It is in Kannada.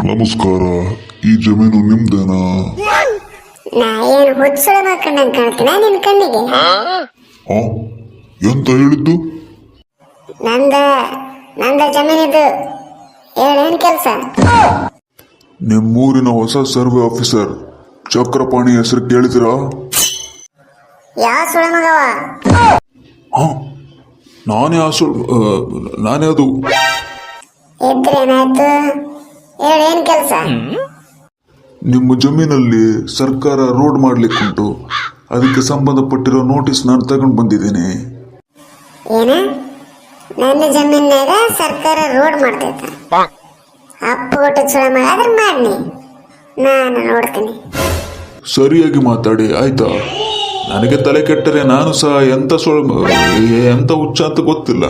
ನಮಸ್ಕಾರ, ಈ ಜಮೀನು ನಿಮ್ದೇನಾ? ನಾ ಏನು ಹುಚ್ಚುಳ ಮಾಡ್ಕೊಂಡಂಗೆ ಕಾಣ್ತೀನ ನಿನ್ ಕಣ್ಣಿಗೆ? ಆ ಎಂತ ಹೇಳಿದ್ದು? ನಂದ ಜಮೀನಿದು. ಹೇಳೇನ್ ಕೆಲ್ಸ? ನಿಮ್ಮೂರಿನ ಹೊಸ ಸರ್ವೆ ಆಫೀಸರ್ ಚಕ್ರಪಾಣಿ ಹೆಸರು ಕೇಳಿದಿರಾ? ಯಾವ ಸುಳ ಮಗವ? ನಾನೇ ಅದು. ಇದ್ರೇನಾಯ್ತು? ಹೇಳೇನ್ ಕೆಲ್ಸ? ನಿಮ್ಮ ಜಮೀನಲ್ಲಿ ಸರ್ಕಾರ ರೋಡ್ ಮಾಡ್ಲಿಕ್ಕುಂಟು, ಅದಕ್ಕೆ ಸಂಬಂಧಪಟ್ಟಿರೋ ನೋಟಿಸ್ ನಾನು ತಗೊಂಡು ಬಂದಿದ್ದೇನೆ. ಏನ? ನನ್ನ ಜಮೀನಾಗ ಸರ್ಕಾರ ರೋಡ್ ಮಾಡ್ತೈತ? ಅಪ್ಪು ಕೊಟ್ಟು ಸುಳ ಮಗ ಆದ್ರೆ ಮಾಡಿ, ನಾನು ನೋಡ್ತೀನಿ. ಸರಿಯಾಗಿ ಮಾತಾಡಿ ಆಯ್ತಾ? ನನಗೆ ತಲೆ ಕೆಟ್ಟರೆ ನಾನು ಸಹ ಎಂತ ಹುಚ್ಚ ಅಂತ ಗೊತ್ತಿಲ್ಲ.